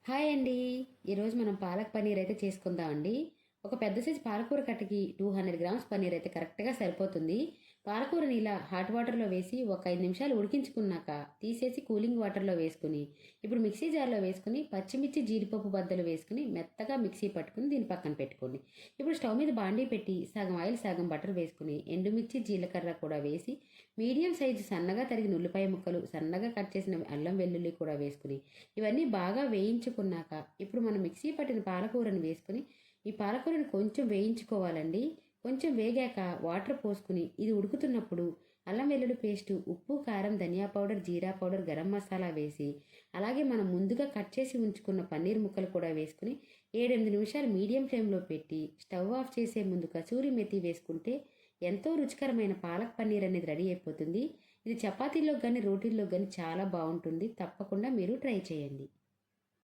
Hi అండి. ఈరోజు మనం పాలక్ పన్నీర్ అయితే చేసుకుందామండి. ఒక పెద్ద సైజు పాలకూర కట్టకి 200 గ్రామ్స్ పన్నీర్ అయితే కరెక్ట్గా సరిపోతుంది. పాలకూరని ఇలా హాట్ వాటర్లో వేసి ఒక 5 నిమిషాలు ఉడికించుకున్నాక తీసేసి కూలింగ్ వాటర్లో వేసుకుని ఇప్పుడు మిక్సీ జార్లో వేసుకుని పచ్చిమిర్చి జీడిపప్పు బద్దలు వేసుకుని మెత్తగా మిక్సీ పట్టుకుని దీని పక్కన పెట్టుకోండి. ఇప్పుడు స్టవ్ మీద బాండీ పెట్టి సగం ఆయిల్ సగం బటర్ వేసుకుని ఎండుమిర్చి జీలకర్ర కూడా వేసి మీడియం సైజు సన్నగా తరిగిన ఉల్లిపాయ ముక్కలు సన్నగా కట్ చేసిన అల్లం వెల్లుల్లి కూడా వేసుకుని ఇవన్నీ బాగా వేయించుకున్నాక ఇప్పుడు మనం మిక్సీ పట్టిన పాలకూరని వేసుకుని ఈ పాలకూరని కొంచెం వేయించుకోవాలండి. కొంచెం వేగాక వాటర్ పోసుకుని ఇది ఉడుకుతున్నప్పుడు అల్లం వెల్లుల్లి పేస్టు, ఉప్పు, కారం, ధనియా పౌడర్, జీరా పౌడర్, గరం మసాలా వేసి అలాగే మనం ముందుగా కట్ చేసి ఉంచుకున్న పన్నీర్ ముక్కలు కూడా వేసుకుని 7-8 నిమిషాలు మీడియం ఫ్లేమ్లో పెట్టి స్టవ్ ఆఫ్ చేసే ముందు కసూరి మెతి వేసుకుంటే ఎంతో రుచికరమైన పాలక్ పన్నీర్ అనేది రెడీ అయిపోతుంది. ఇది చపాతీల్లో కానీ రోటీల్లో కానీ చాలా బాగుంటుంది. తప్పకుండా మీరు ట్రై చేయండి.